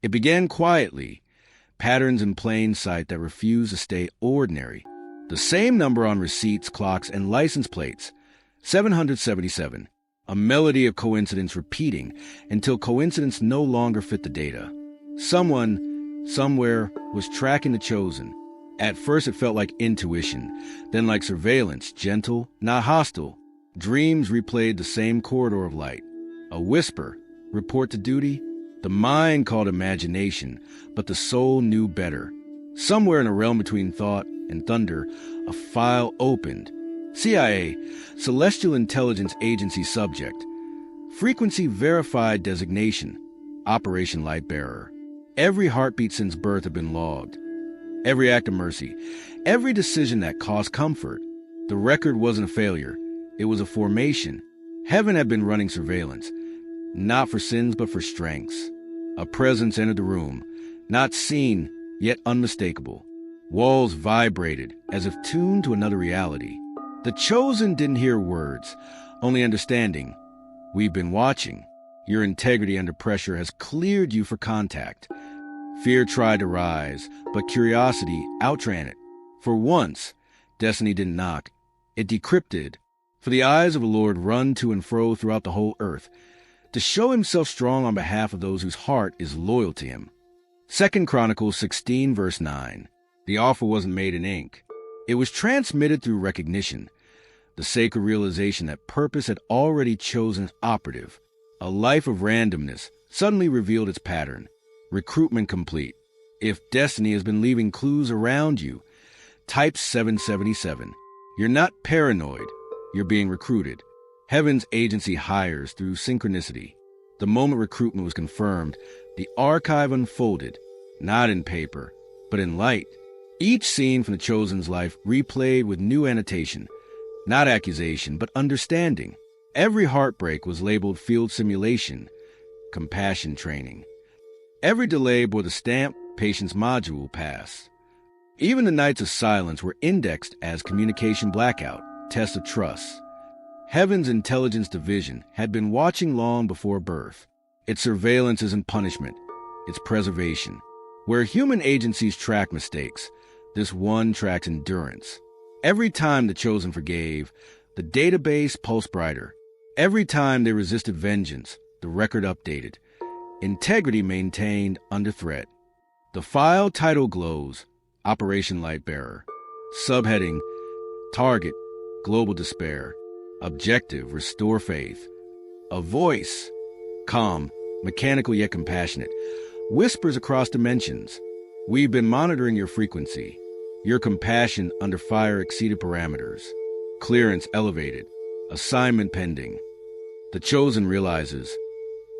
It began quietly, patterns in plain sight that refused to stay ordinary. The same number on receipts, clocks, and license plates, 777, a melody of coincidence repeating until coincidence no longer fit the data. Someone, somewhere, was tracking the chosen. At first it felt like intuition, then like surveillance, gentle, not hostile. Dreams replayed the same corridor of light. A whisper, report to duty. The mind called imagination, but the soul knew better. Somewhere in a realm between thought and thunder, a file opened. C.I.A., Celestial Intelligence Agency subject. Frequency verified designation. Operation Lightbearer. Every heartbeat since birth had been logged. Every act of mercy. Every decision that caused comfort. The record wasn't a failure. It was a formation. Heaven had been running surveillance. Not for sins, but for strengths. A presence entered the room. Not seen, yet unmistakable. Walls vibrated, as if tuned to another reality. The chosen didn't hear words, only understanding. We've been watching. Your integrity under pressure has cleared you for contact. Fear tried to rise, but curiosity outran it. For once, destiny didn't knock. It decrypted. For the eyes of the Lord run to and fro throughout the whole earth, to show himself strong on behalf of those whose heart is loyal to him. 2 Chronicles 16, verse 9. The offer wasn't made in ink. It was transmitted through recognition, the sacred realization that purpose had already chosen operative. A life of randomness suddenly revealed its pattern. Recruitment complete. If destiny has been leaving clues around you, type 777. You're not paranoid. You're being recruited. Heaven's agency hires through synchronicity. The moment recruitment was confirmed, the archive unfolded, not in paper, but in light. Each scene from the chosen's life replayed with new annotation, not accusation, but understanding. Every heartbreak was labeled field simulation, compassion training. Every delay bore the stamp, patience module pass. Even the nights of silence were indexed as communication blackout, test of trust. Heaven's intelligence division had been watching long before birth. Its surveillance isn't punishment, it's preservation. Where human agencies track mistakes, this one tracks endurance. Every time the chosen forgave, the database pulsed brighter. Every time they resisted vengeance, the record updated. Integrity maintained under threat. The file title glows, Operation Lightbearer. Subheading, Target, Global Despair. Objective, Restore Faith. A voice, calm, mechanical yet compassionate, whispers across dimensions. We've been monitoring your frequency. Your compassion under fire exceeded parameters. Clearance elevated. Assignment pending. The chosen realizes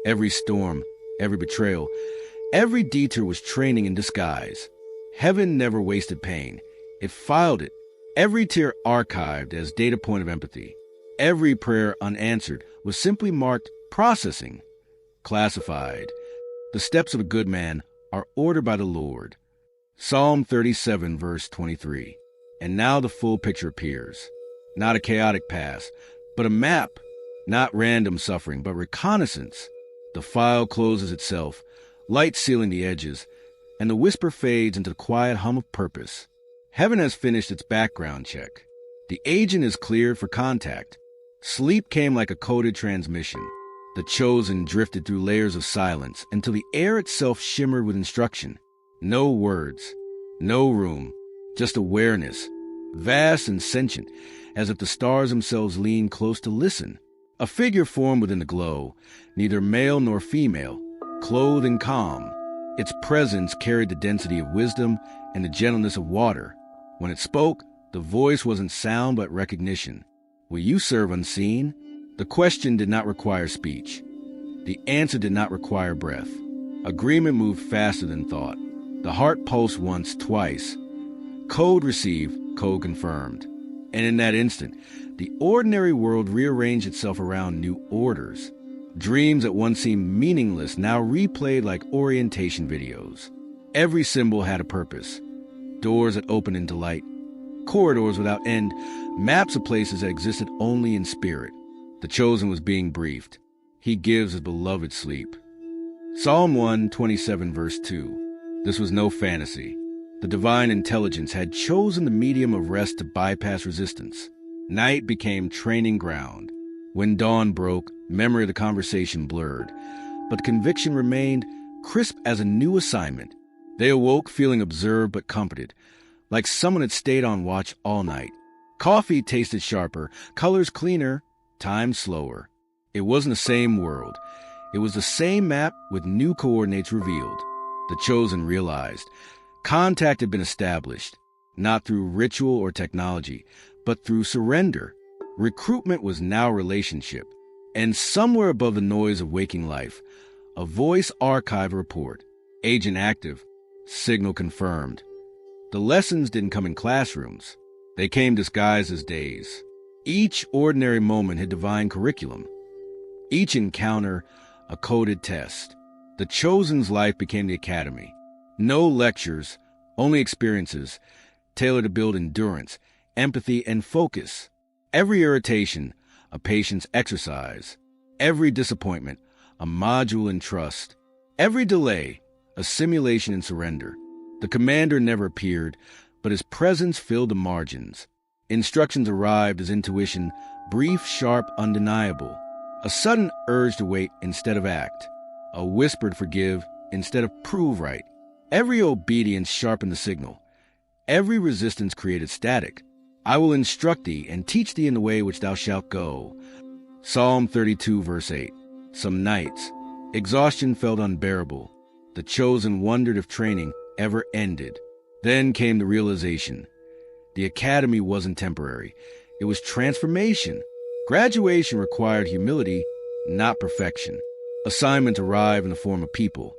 every storm, every betrayal, every detour was training in disguise. Heaven never wasted pain. It filed it. Every tear archived as data point of empathy. Every prayer unanswered was simply marked processing. Classified. The steps of a good man are ordered by the Lord. Psalm 37, verse 23. And now the full picture appears. Not a chaotic past, but a map. Not random suffering, but reconnaissance. The file closes itself, light sealing the edges, and the whisper fades into the quiet hum of purpose. Heaven has finished its background check. The agent is cleared for contact. Sleep came like a coded transmission. The chosen drifted through layers of silence until the air itself shimmered with instruction. No words, no room, just awareness, vast and sentient, as if the stars themselves leaned close to listen. A figure formed within the glow, neither male nor female, clothed in calm. Its presence carried the density of wisdom and the gentleness of water. When it spoke, the voice wasn't sound but recognition. Will you serve unseen? The question did not require speech. The answer did not require breath. Agreement moved faster than thought. The heart pulsed once, twice. Code received, code confirmed. And in that instant, the ordinary world rearranged itself around new orders. Dreams that once seemed meaningless now replayed like orientation videos. Every symbol had a purpose. Doors that opened into light. Corridors without end. Maps of places that existed only in spirit. The chosen was being briefed. He gives his beloved sleep. Psalm 127, verse 2. This was no fantasy. The divine intelligence had chosen the medium of rest to bypass resistance. Night became training ground. When dawn broke, memory of the conversation blurred, but conviction remained crisp as a new assignment. They awoke feeling observed but comforted, like someone had stayed on watch all night. Coffee tasted sharper, colors cleaner, time slower. It wasn't the same world. It was the same map with new coordinates revealed. The chosen realized contact had been established, not through ritual or technology, but through surrender. Recruitment was now relationship. And somewhere above the noise of waking life, a voice archived a report. Agent active, signal confirmed. The lessons didn't come in classrooms. They came disguised as days. Each ordinary moment had divine curriculum. Each encounter, a coded test. The chosen's life became the academy. No lectures, only experiences, tailored to build endurance, empathy, and focus. Every irritation, a patience exercise. Every disappointment, a module in trust. Every delay, a simulation in surrender. The commander never appeared, but his presence filled the margins. Instructions arrived as intuition, brief, sharp, undeniable. A sudden urge to wait instead of act. A whispered forgive instead of prove right. Every obedience sharpened the signal. Every resistance created static. I will instruct thee and teach thee in the way which thou shalt go. Psalm 32, verse 8. Some nights, exhaustion felt unbearable. The chosen wondered if training ever ended. Then came the realization. The academy wasn't temporary. It was transformation. Graduation required humility, not perfection. Assignments arrive in the form of people.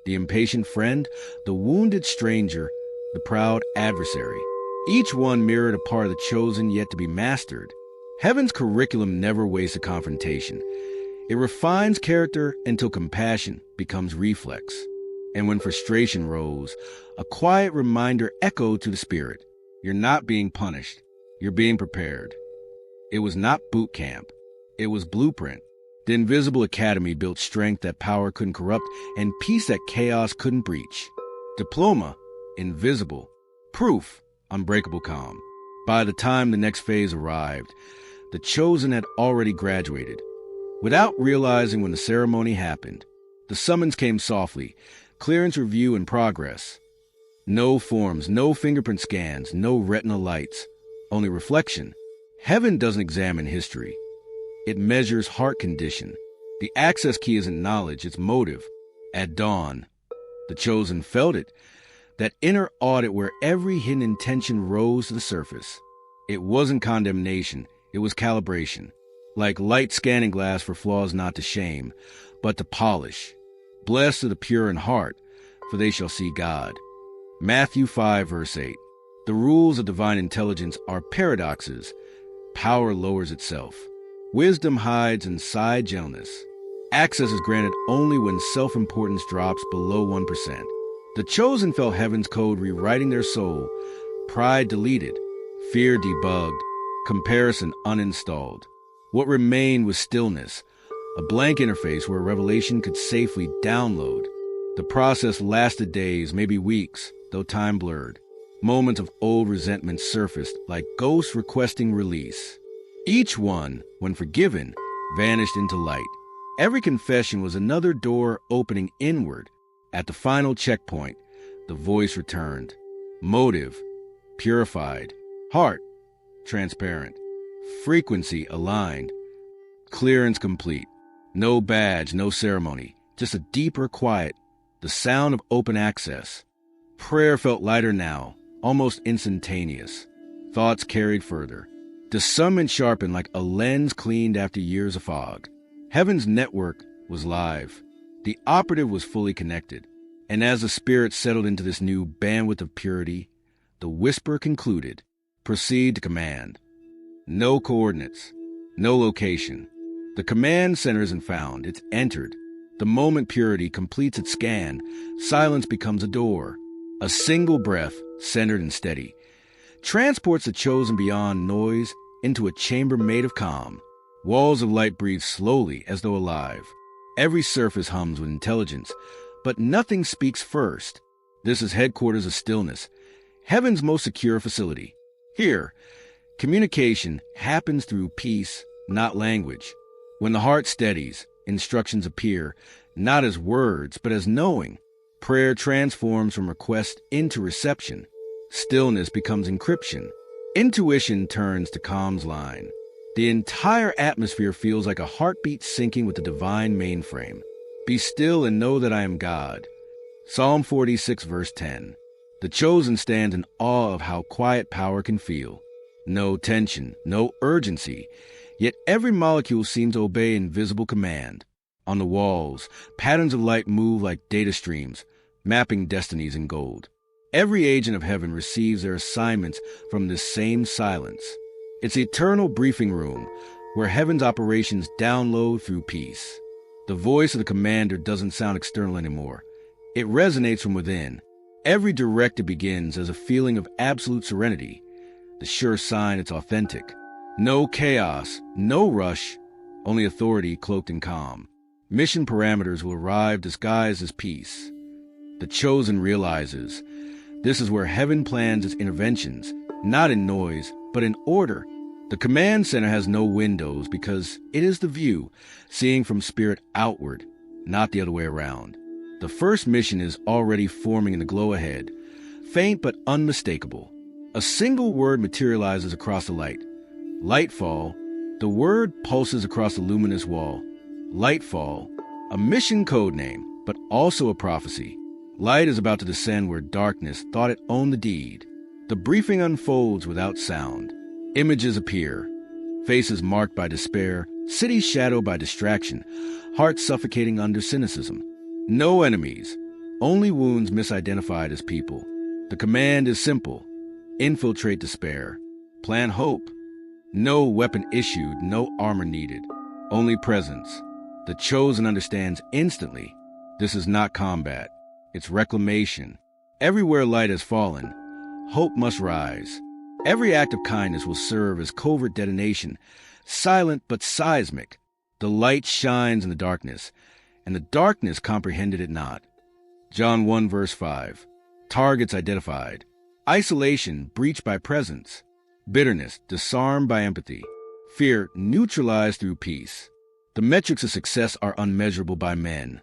The impatient friend, the wounded stranger, the proud adversary. Each one mirrored a part of the chosen yet to be mastered. Heaven's curriculum never wastes a confrontation. It refines character until compassion becomes reflex. And when frustration rose, a quiet reminder echoed to the spirit. You're not being punished. You're being prepared. It was not boot camp. It was blueprint. The invisible academy built strength that power couldn't corrupt and peace that chaos couldn't breach. Diploma, invisible. Proof, unbreakable calm. By the time the next phase arrived, the chosen had already graduated. Without realizing when the ceremony happened, the summons came softly, clearance review in progress. No forms, no fingerprint scans, no retinal lights, only reflection. Heaven doesn't examine history. It measures heart condition. The access key isn't knowledge, it's motive. At dawn, the chosen felt it, that inner audit where every hidden intention rose to the surface. It wasn't condemnation, it was calibration. Like light scanning glass for flaws not to shame, but to polish. Blessed are the pure in heart, for they shall see God. Matthew 5, verse 8. The rules of divine intelligence are paradoxes. Power lowers itself. Wisdom hides inside gentleness. Access is granted only when self-importance drops below 1%. The chosen felt heaven's code rewriting their soul. Pride deleted. Fear debugged. Comparison uninstalled. What remained was stillness, a blank interface where revelation could safely download. The process lasted days, maybe weeks, though time blurred. Moments of old resentment surfaced like ghosts requesting release. Each one, when forgiven, vanished into light. Every confession was another door opening inward. At the final checkpoint, the voice returned. Motive, purified. Heart, transparent. Frequency aligned. Clearance complete. No badge, no ceremony. Just a deeper quiet. The sound of open access. Prayer felt lighter now, almost instantaneous. Thoughts carried further. Discernment sharpened like a lens cleaned after years of fog. Heaven's network was live. The operative was fully connected. And as the spirit settled into this new bandwidth of purity, the whisper concluded. Proceed to command. No coordinates. No location. The command center isn't found. It's entered. The moment purity completes its scan, silence becomes a door. A single breath, centered and steady, transports the chosen beyond noise into a chamber made of calm. Walls of light breathe slowly as though alive. Every surface hums with intelligence, but nothing speaks first. This is headquarters of stillness, heaven's most secure facility. Here, communication happens through peace, not language. When the heart steadies, instructions appear, not as words, but as knowing. Prayer transforms from request into reception. Stillness becomes encryption. Intuition turns to calm's line. The entire atmosphere feels like a heartbeat syncing with the divine mainframe. Be still and know that I am God. Psalm 46, verse 10. The chosen stand in awe of how quiet power can feel. No tension, no urgency, yet every molecule seems to obey invisible command. On the walls, patterns of light move like data streams, mapping destinies in gold. Every agent of heaven receives their assignments from this same silence. It's the eternal briefing room, where heaven's operations download through peace. The voice of the commander doesn't sound external anymore. It resonates from within. Every directive begins as a feeling of absolute serenity, the sure sign it's authentic. No chaos, no rush, only authority cloaked in calm. Mission parameters will arrive disguised as peace. The chosen realizes this is where heaven plans its interventions, not in noise, but in order. The command center has no windows because it is the view, seeing from spirit outward, not the other way around. The first mission is already forming in the glow ahead, faint but unmistakable. A single word materializes across the light. Lightfall. The word pulses across the luminous wall. Lightfall, a mission code name, but also a prophecy. Light is about to descend where darkness thought it owned the deed. The briefing unfolds without sound. Images appear, faces marked by despair, cities shadowed by distraction, hearts suffocating under cynicism. No enemies, only wounds misidentified as people. The command is simple: infiltrate despair, plant hope. No weapon issued, no armor needed, only presence. The chosen understands instantly. This is not combat, it's reclamation. Everywhere light has fallen, hope must rise. Every act of kindness will serve as covert detonation, silent but seismic. The light shines in the darkness, and the darkness comprehended it not. John 1 verse 5. Targets identified. Isolation breached by presence. Bitterness disarmed by empathy. Fear neutralized through peace. The metrics of success are unmeasurable by men.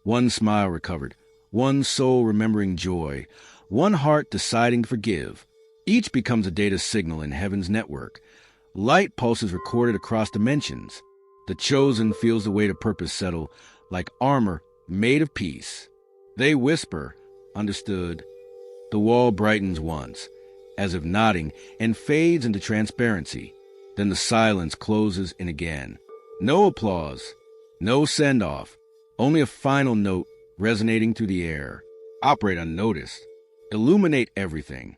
One smile recovered, one soul remembering joy, one heart deciding to forgive. Each becomes a data signal in heaven's network. Light pulses recorded across dimensions. The chosen feels the weight of purpose settle like armor made of peace. They whisper, understood. The wall brightens once, as if nodding, and fades into transparency. Then the silence closes in again. No applause, no send-off, only a final note resonating through the air. Operate unnoticed. Illuminate everything.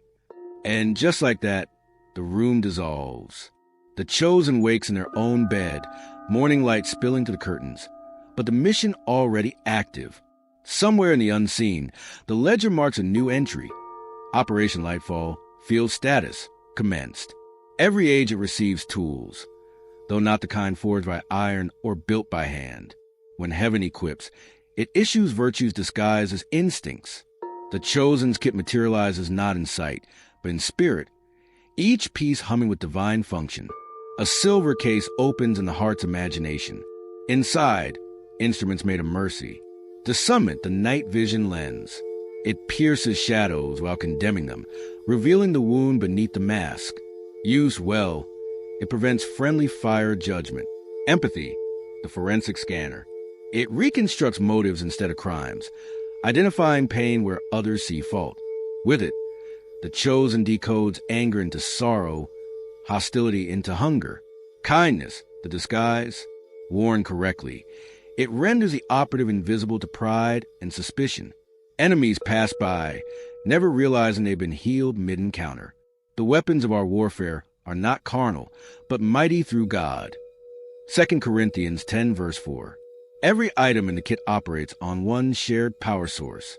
And just like that, the room dissolves. The chosen wakes in their own bed, morning light spilling to the curtains. But the mission already active. Somewhere in the unseen, the ledger marks a new entry. Operation Lightfall, field status, commenced. Every agent receives tools, though not the kind forged by iron or built by hand. When heaven equips, it issues virtues disguised as instincts. The chosen's kit materializes not in sight, but in spirit, each piece humming with divine function. A silver case opens in the heart's imagination. Inside, instruments made of mercy. To summit the night vision lens. It pierces shadows while condemning them, revealing the wound beneath the mask. Used well, it prevents friendly fire judgment. Empathy, the forensic scanner. It reconstructs motives instead of crimes, identifying pain where others see fault. With it, the chosen decodes anger into sorrow, hostility into hunger. Kindness, the disguise, worn correctly. It renders the operative invisible to pride and suspicion. Enemies pass by, never realizing they've been healed mid-encounter. The weapons of our warfare are not carnal, but mighty through God. 2 Corinthians 10 verse 4. Every item in the kit operates on one shared power source.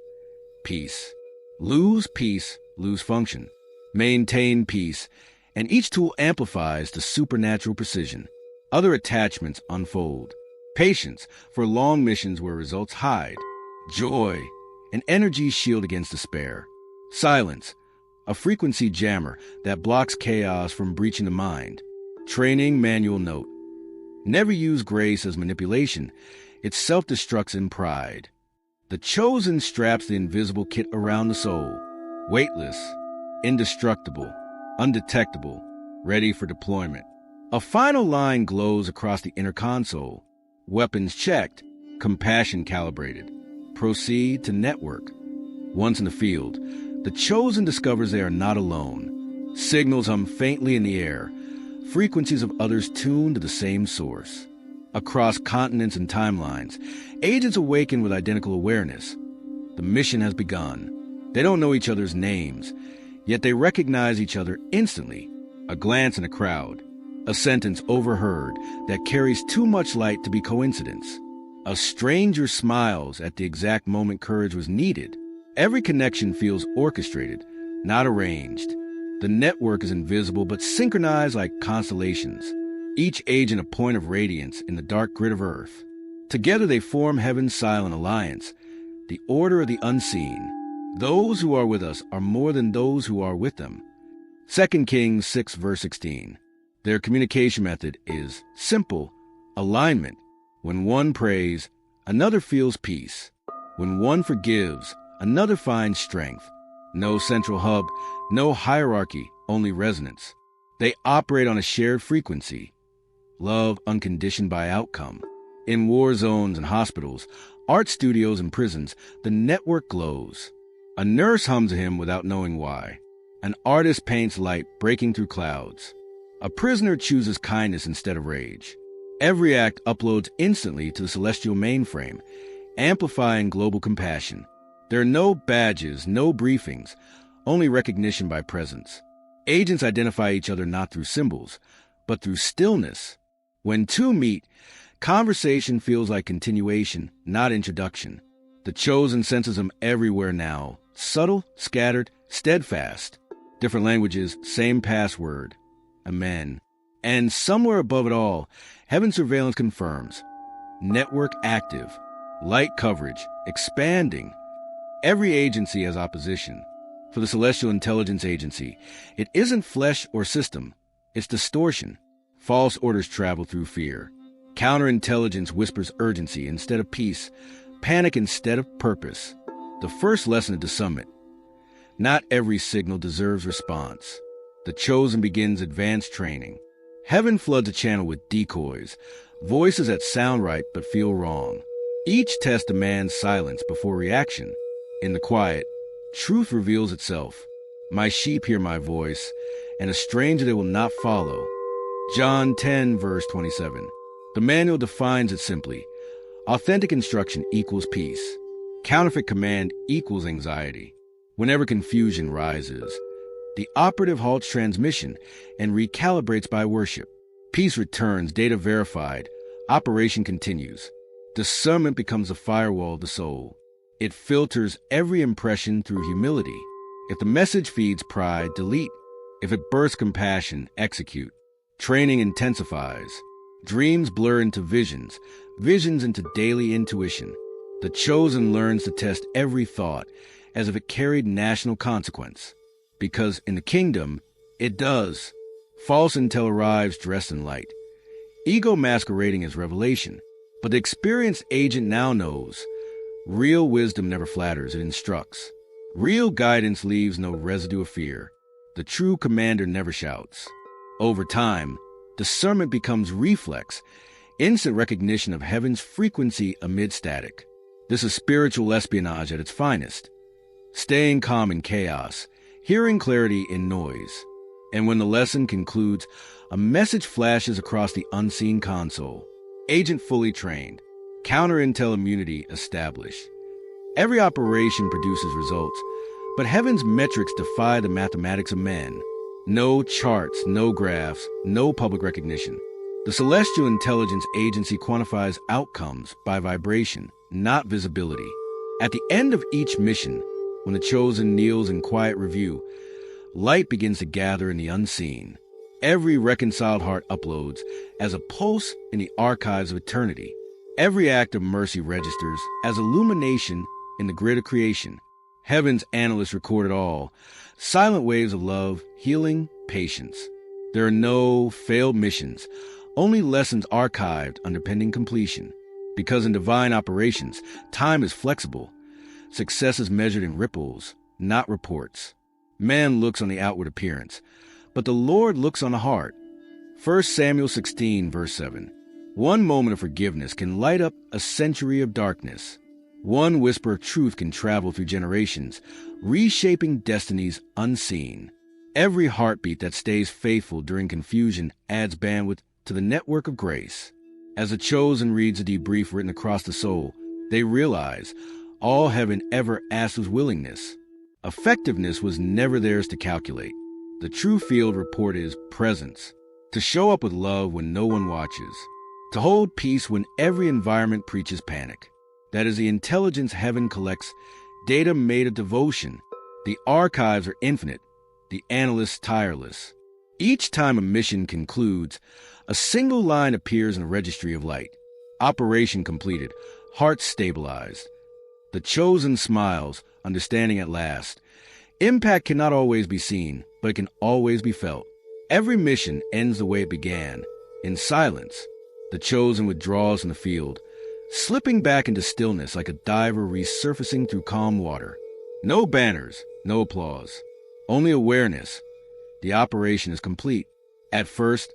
Peace. Lose peace, lose function. Maintain peace, and each tool amplifies the supernatural precision. Other attachments unfold. Patience for long missions where results hide. Joy, an energy shield against despair. Silence, a frequency jammer that blocks chaos from breaching the mind. Training manual note. Never use grace as manipulation. It self-destructs in pride. The chosen straps the invisible kit around the soul. Weightless, indestructible, undetectable, ready for deployment. A final line glows across the inner console. Weapons checked, compassion calibrated. Proceed to network. Once in the field, the chosen discovers they are not alone. Signals hum faintly in the air, frequencies of others tuned to the same source. Across continents and timelines, agents awaken with identical awareness. The mission has begun. They don't know each other's names, yet they recognize each other instantly. A glance in a crowd, a sentence overheard that carries too much light to be coincidence. A stranger smiles at the exact moment courage was needed. Every connection feels orchestrated, not arranged. The network is invisible but synchronized like constellations, each agent a point of radiance in the dark grid of Earth. Together they form heaven's silent alliance, the order of the unseen. Those who are with us are more than those who are with them. 2 Kings 6 verse 16. Their communication method is simple, alignment. When one prays, another feels peace. When one forgives, another finds strength. No central hub, no hierarchy, only resonance. They operate on a shared frequency. Love unconditioned by outcome. In war zones and hospitals, art studios and prisons, the network glows. A nurse hums a hymn without knowing why. An artist paints light breaking through clouds. A prisoner chooses kindness instead of rage. Every act uploads instantly to the celestial mainframe, amplifying global compassion. There are no badges, no briefings, only recognition by presence. Agents identify each other not through symbols, but through stillness. When two meet, conversation feels like continuation, not introduction. The chosen senses them everywhere now, subtle, scattered, steadfast. Different languages, same password. Amen. And somewhere above it all, heaven's surveillance confirms. Network active. Light coverage. Expanding. Every agency has opposition. For the Celestial Intelligence Agency, it isn't flesh or system. It's distortion. False orders travel through fear. Counterintelligence whispers urgency instead of peace. Panic instead of purpose. The first lesson of discernment. Not every signal deserves response. The chosen begins advanced training. Heaven floods a channel with decoys, voices that sound right but feel wrong. Each test demands silence before reaction. In the quiet, truth reveals itself. My sheep hear my voice, and a stranger they will not follow. John 10, verse 27. The manual defines it simply. Authentic instruction equals peace. Counterfeit command equals anxiety. Whenever confusion rises, the operative halts transmission and recalibrates by worship. Peace returns, data verified. Operation continues. Discernment becomes the firewall of the soul. It filters every impression through humility. If the message feeds pride, delete. If it bursts compassion, execute. Training intensifies. Dreams blur into visions, visions into daily intuition. The chosen learns to test every thought as if it carried national consequence. Because in the kingdom, it does. False intel arrives dressed in light. Ego masquerading as revelation. But the experienced agent now knows. Real wisdom never flatters, it instructs. Real guidance leaves no residue of fear. The true commander never shouts. Over time, discernment becomes reflex, instant recognition of heaven's frequency amid static. This is spiritual espionage at its finest. Staying calm in chaos, hearing clarity in noise. And when the lesson concludes, a message flashes across the unseen console. Agent fully trained. Counter-intel immunity established. Every operation produces results, but heaven's metrics defy the mathematics of men. No charts, no graphs, no public recognition. The Celestial Intelligence Agency quantifies outcomes by vibration, not visibility. At the end of each mission, when the chosen kneels in quiet review, light begins to gather in the unseen. Every reconciled heart uploads as a pulse in the archives of eternity. Every act of mercy registers as illumination in the grid of creation. Heaven's analysts record it all. Silent waves of love, healing, patience. There are no failed missions, only lessons archived under pending completion. Because in divine operations, time is flexible. Success is measured in ripples, not reports. Man looks on the outward appearance, but the Lord looks on the heart. 1 Samuel 16, verse 7. One moment of forgiveness can light up a century of darkness. One whisper of truth can travel through generations, reshaping destinies unseen. Every heartbeat that stays faithful during confusion adds bandwidth to the network of grace. As the chosen reads a debrief written across the soul, they realize all heaven ever asked was willingness. Effectiveness was never theirs to calculate. The true field report is presence. To show up with love when no one watches. To hold peace when every environment preaches panic. That is the intelligence heaven collects, data made of devotion. The archives are infinite, the analysts tireless. Each time a mission concludes, a single line appears in the registry of light. Operation completed, hearts stabilized. The chosen smiles, understanding at last. Impact cannot always be seen, but it can always be felt. Every mission ends the way it began, in silence. The chosen withdraws from the field, slipping back into stillness like a diver resurfacing through calm water. No banners, no applause, only awareness. The operation is complete. At first,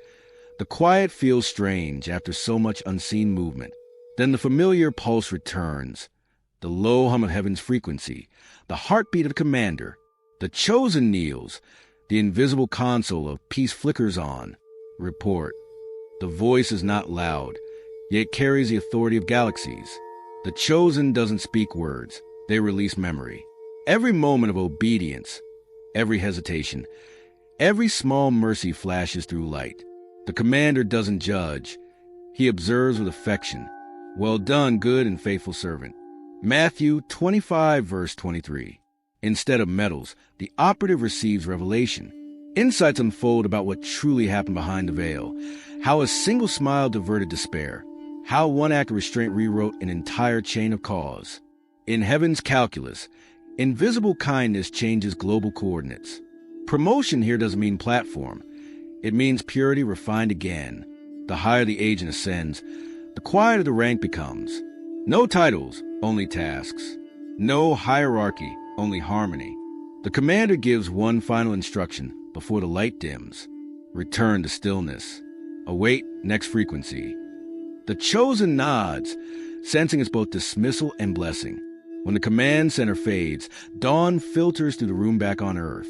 the quiet feels strange after so much unseen movement. Then the familiar pulse returns, the low hum of heaven's frequency, the heartbeat of the commander. The chosen kneels, the invisible console of peace flickers on. Report. The voice is not loud, yet carries the authority of galaxies. The chosen doesn't speak words, they release memory. Every moment of obedience, every hesitation, every small mercy flashes through light. The commander doesn't judge, he observes with affection. Well done, good and faithful servant. Matthew 25, verse 23. Instead of medals, the operative receives revelation. Insights unfold about what truly happened behind the veil, how a single smile diverted despair, how one act of restraint rewrote an entire chain of cause. In heaven's calculus, invisible kindness changes global coordinates. Promotion here doesn't mean platform. It means purity refined again. The higher the agent ascends, the quieter the rank becomes. No titles, only tasks. No hierarchy, only harmony. The commander gives one final instruction before the light dims. Return to stillness. Await next frequency. The chosen nods, sensing it's both dismissal and blessing. When the command center fades, dawn filters through the room back on Earth.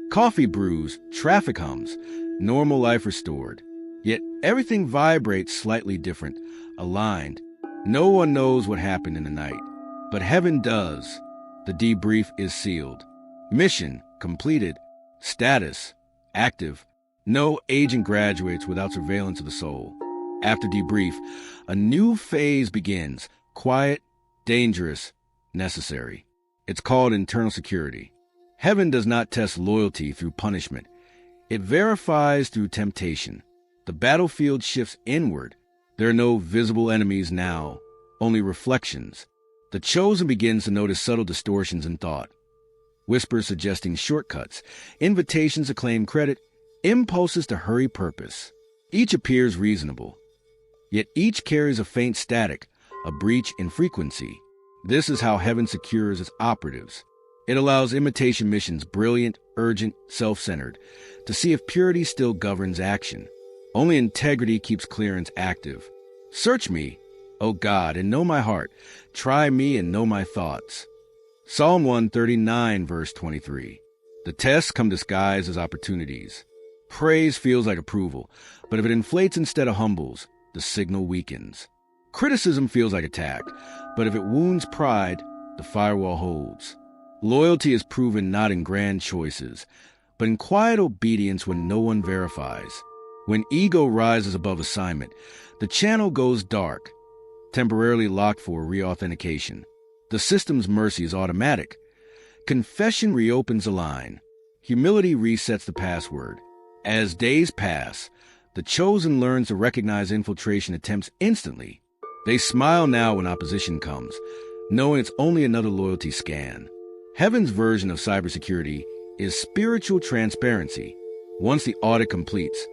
Coffee brews, traffic hums, normal life restored. Yet everything vibrates slightly different, aligned. No one knows what happened in the night, but heaven does. The debrief is sealed. Mission completed. Status active. No agent graduates without surveillance of the soul. After debrief, a new phase begins. Quiet, dangerous, necessary. It's called internal security. Heaven does not test loyalty through punishment. It verifies through temptation. The battlefield shifts inward. There are no visible enemies now, only reflections. The chosen begins to notice subtle distortions in thought. Whispers suggesting shortcuts, invitations to claim credit, impulses to hurry purpose. Each appears reasonable, yet each carries a faint static, a breach in frequency. This is how heaven secures its operatives. It allows imitation missions, brilliant, urgent, self-centered, to see if purity still governs action. Only integrity keeps clearance active. Search me, O God, and know my heart. Try me and know my thoughts. Psalm 139, verse 23. The tests come disguised as opportunities. Praise feels like approval, but if it inflates instead of humbles, the signal weakens. Criticism feels like attack, but if it wounds pride, the firewall holds. Loyalty is proven not in grand choices, but in quiet obedience when no one verifies. When ego rises above assignment, the channel goes dark, temporarily locked for reauthentication. The system's mercy is automatic. Confession reopens the line. Humility resets the password. As days pass, the chosen learns to recognize infiltration attempts instantly. They smile now when opposition comes, knowing it's only another loyalty scan. Heaven's version of cybersecurity is spiritual transparency. Once the audit completes,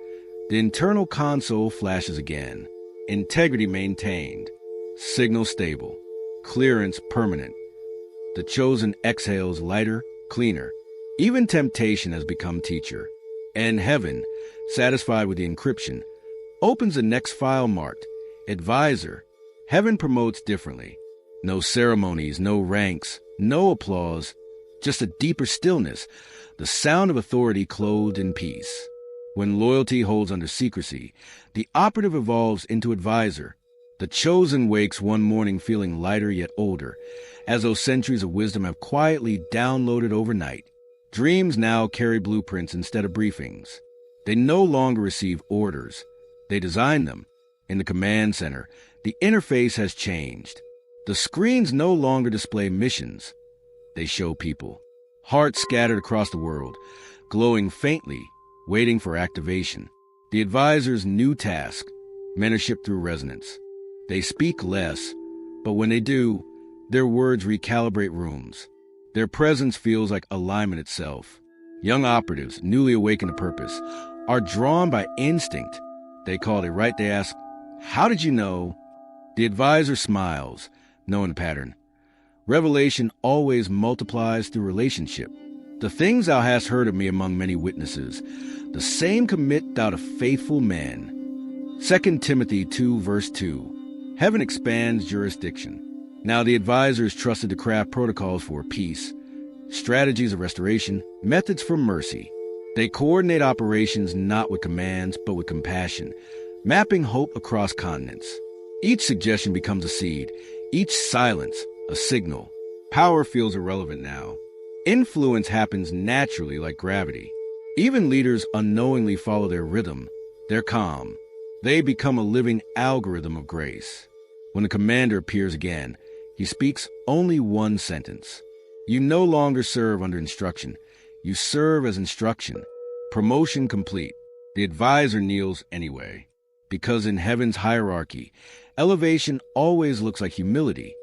the internal console flashes again. Integrity maintained. Signal stable. Clearance permanent. The chosen exhales lighter, cleaner. Even temptation has become teacher. And heaven, satisfied with the encryption, opens the next file marked Advisor. Heaven promotes differently. No ceremonies, no ranks, no applause, just a deeper stillness, the sound of authority clothed in peace. When loyalty holds under secrecy, the operative evolves into advisor. The chosen wakes one morning feeling lighter yet older, as though centuries of wisdom have quietly downloaded overnight. Dreams now carry blueprints instead of briefings. They no longer receive orders. They design them. In the command center, the interface has changed. The screens no longer display missions. They show people. Hearts scattered across the world, glowing faintly, waiting for activation. The advisor's new task, mentorship through resonance. They speak less, but when they do, their words recalibrate rooms. Their presence feels like alignment itself. Young operatives, newly awakened to purpose, are drawn by instinct. They call, they write, they ask, "How did you know?" The advisor smiles, knowing the pattern. Revelation always multiplies through relationship. The things thou hast heard of me among many witnesses, the same commit thou to faithful men. 2 Timothy 2, verse 2. Heaven expands jurisdiction. Now the advisor is trusted to craft protocols for peace, strategies of restoration, methods for mercy. They coordinate operations not with commands, but with compassion, mapping hope across continents. Each suggestion becomes a seed, each silence a signal. Power feels irrelevant now. Influence happens naturally like gravity. Even leaders unknowingly follow their rhythm, their calm. They become a living algorithm of grace. When the commander appears again, he speaks only one sentence. You no longer serve under instruction. You serve as instruction. Promotion complete. The advisor kneels anyway. Because in heaven's hierarchy, elevation always looks like humility.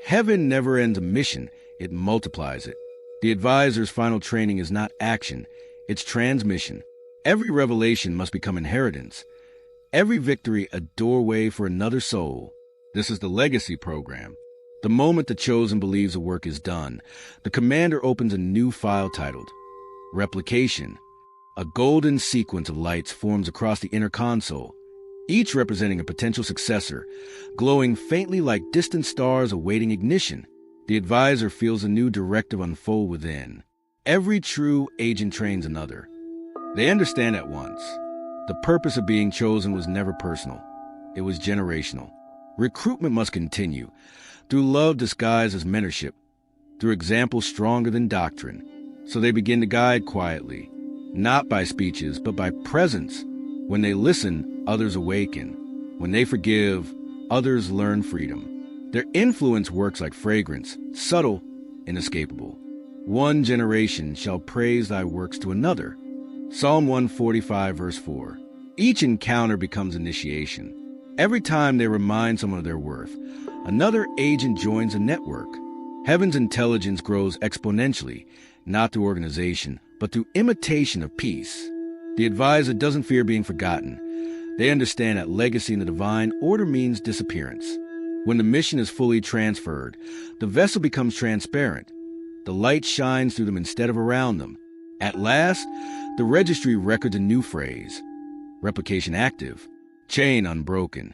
Heaven never ends a mission, it multiplies it. The advisor's final training is not action, it's transmission. Every revelation must become inheritance. Every victory a doorway for another soul. This is the legacy program. The moment the chosen believes the work is done, the commander opens a new file titled Replication. A golden sequence of lights forms across the inner console, each representing a potential successor, glowing faintly like distant stars awaiting ignition. The advisor feels a new directive unfold within. Every true agent trains another. They understand at once. The purpose of being chosen was never personal. It was generational. Recruitment must continue, through love disguised as mentorship, through examples stronger than doctrine. So they begin to guide quietly, not by speeches, but by presence. When they listen, others awaken. When they forgive, others learn freedom. Their influence works like fragrance, subtle, inescapable. One generation shall praise thy works to another. Psalm 145, verse 4. Each encounter becomes initiation. Every time they remind someone of their worth, another agent joins a network. Heaven's intelligence grows exponentially, not through organization, but through imitation of peace. The advisor doesn't fear being forgotten. They understand that legacy in the divine order means disappearance. When the mission is fully transferred, the vessel becomes transparent. The light shines through them instead of around them. At last, the registry records a new phrase: replication active, chain unbroken.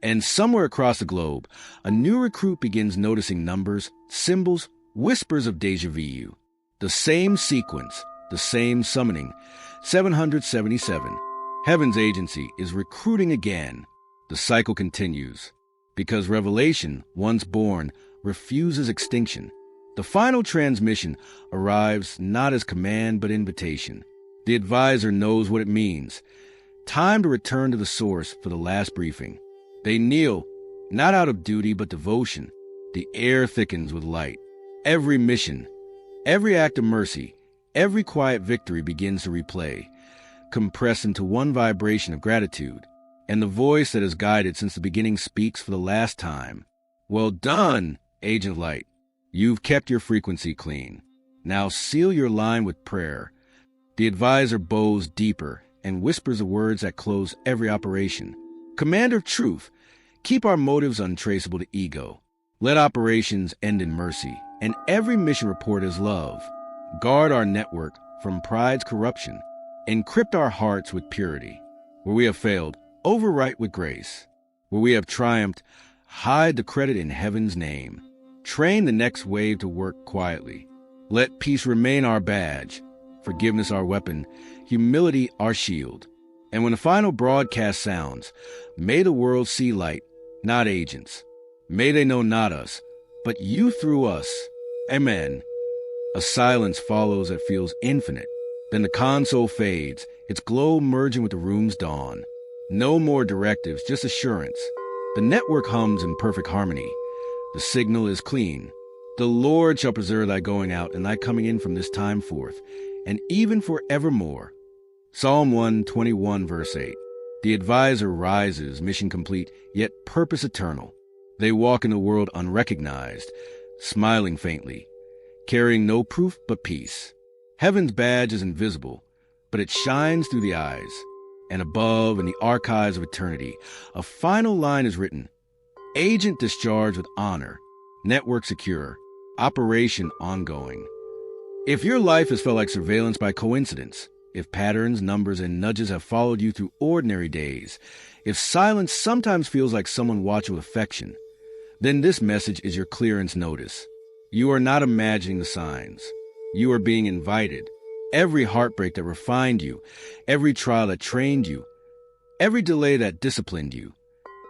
And somewhere across the globe, a new recruit begins noticing numbers, symbols, whispers of deja vu. The same sequence, the same summoning, 777. Heaven's agency is recruiting again. The cycle continues. Because revelation, once born, refuses extinction. The final transmission arrives not as command but invitation. The advisor knows what it means. Time to return to the source for the last briefing. They kneel, not out of duty but devotion. The air thickens with light. Every mission, every act of mercy, every quiet victory begins to replay, compressed into one vibration of gratitude. and the voice that has guided since the beginning speaks for the last time. Well done, Agent Light. You've kept your frequency clean. Now seal your line with prayer. The advisor bows deeper and whispers the words that close every operation. Commander of Truth, keep our motives untraceable to ego. Let operations end in mercy, and every mission report as love. Guard our network from pride's corruption. Encrypt our hearts with purity. Where we have failed, overwrite with grace. Where we have triumphed, hide the credit in heaven's name. Train the next wave to work quietly. Let peace remain our badge, forgiveness our weapon, humility our shield. And when the final broadcast sounds, may the world see light, not agents. May they know not us, but you through us. Amen. A silence follows that feels infinite. Then the console fades, its glow merging with the room's dawn. No more directives, just assurance. The network hums in perfect harmony. The signal is clean. The Lord shall preserve thy going out and thy coming in from this time forth, and even forevermore. Psalm 121, verse 8. The advisor rises, mission complete, yet purpose eternal. They walk in the world unrecognized, smiling faintly, carrying no proof but peace. Heaven's badge is invisible, but it shines through the eyes. And above, in the archives of eternity, a final line is written: Agent discharged with honor, network secure, operation ongoing. If your life has felt like surveillance by coincidence, if patterns, numbers, and nudges have followed you through ordinary days, if silence sometimes feels like someone watching with affection, then this message is your clearance notice. You are not imagining the signs. You are being invited. Every heartbreak that refined you, every trial that trained you, every delay that disciplined you,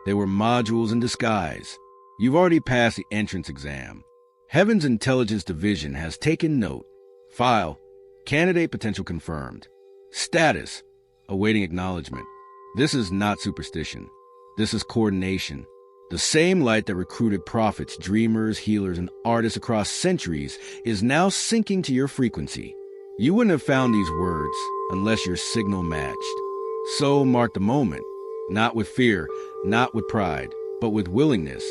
they were modules in disguise. You've already passed the entrance exam. Heaven's Intelligence Division has taken note. File, candidate potential confirmed. Status, awaiting acknowledgement. This is not superstition. This is coordination. The same light that recruited prophets, dreamers, healers, and artists across centuries is now sinking to your frequency. You wouldn't have found these words unless your signal matched. So mark the moment, not with fear, not with pride, but with willingness.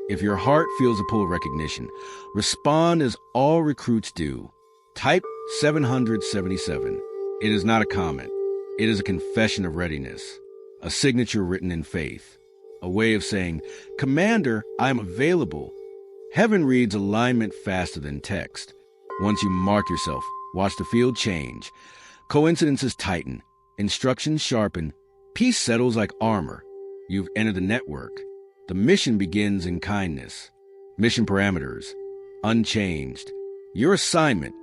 If your heart feels a pull of recognition, respond as all recruits do. Type 777. It is not a comment. It is a confession of readiness, a signature written in faith, a way of saying, Commander, I am available. Heaven reads alignment faster than text. Once you mark yourself, watch the field change. Coincidences tighten, instructions sharpen, peace settles like armor. You've entered the network. The mission begins in kindness. Mission parameters, unchanged. Your assignment,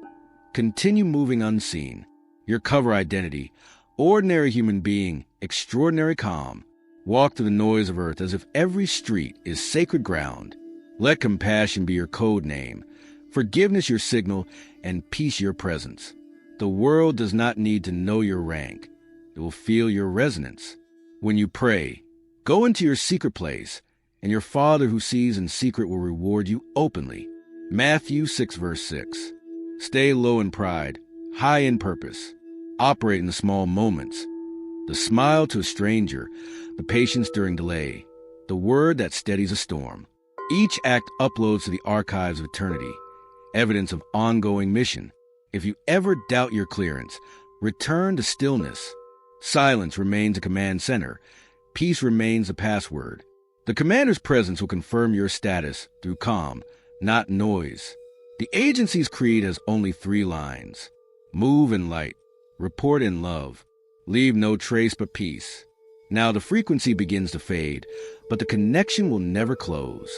continue moving unseen. Your cover identity, ordinary human being, extraordinary calm. Walk through the noise of earth as if every street is sacred ground. Let compassion be your code name, forgiveness your signal, and peace your presence. The world does not need to know your rank. It will feel your resonance. When you pray, go into your secret place, and your Father who sees in secret will reward you openly. Matthew 6, verse 6. Stay low in pride, high in purpose. Operate in the small moments. The smile to a stranger, the patience during delay, the word that steadies a storm. Each act uploads to the archives of eternity, evidence of ongoing mission. If you ever doubt your clearance, return to stillness. Silence remains a command center. Peace remains the password. The commander's presence will confirm your status through calm, not noise. The agency's creed has only 3 lines. Move in light, report in love, leave no trace but peace. Now the frequency begins to fade, but the connection will never close.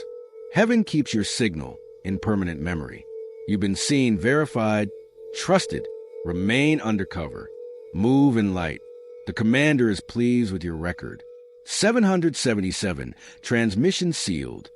Heaven keeps your signal in permanent memory. You've been seen, verified, trusted. Remain undercover. Move in light. The commander is pleased with your record. 777, transmission sealed.